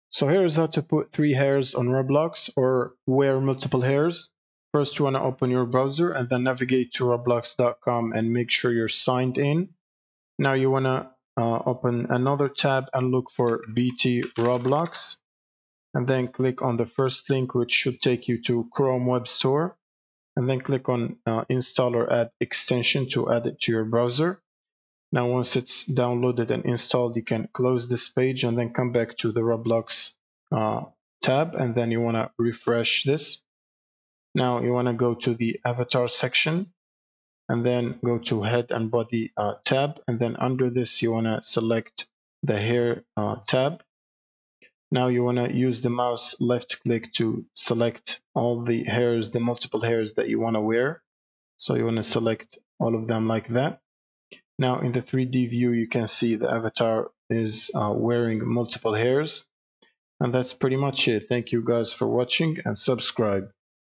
So here's how to put 3 hairs on Roblox or wear multiple hairs. First, you want to open your browser and then navigate to roblox.com and make sure you're signed in. Now you want to open another tab and look for BT Roblox, and then click on the first link, which should take you to Chrome Web Store, and then click on install or add extension to add it to your browser. Now once it's downloaded and installed, you can close this page and then come back to the Roblox tab, and then you want to refresh this. Now you want to go to the avatar section and then go to head and body tab, and then under this you want to select the hair tab. Now you want to use the mouse left click to select all the hairs, the multiple hairs that you want to wear. So you want to select all of them like that. Now in the 3D view, you can see the avatar is wearing multiple hairs. And that's pretty much it. Thank you guys for watching, and subscribe.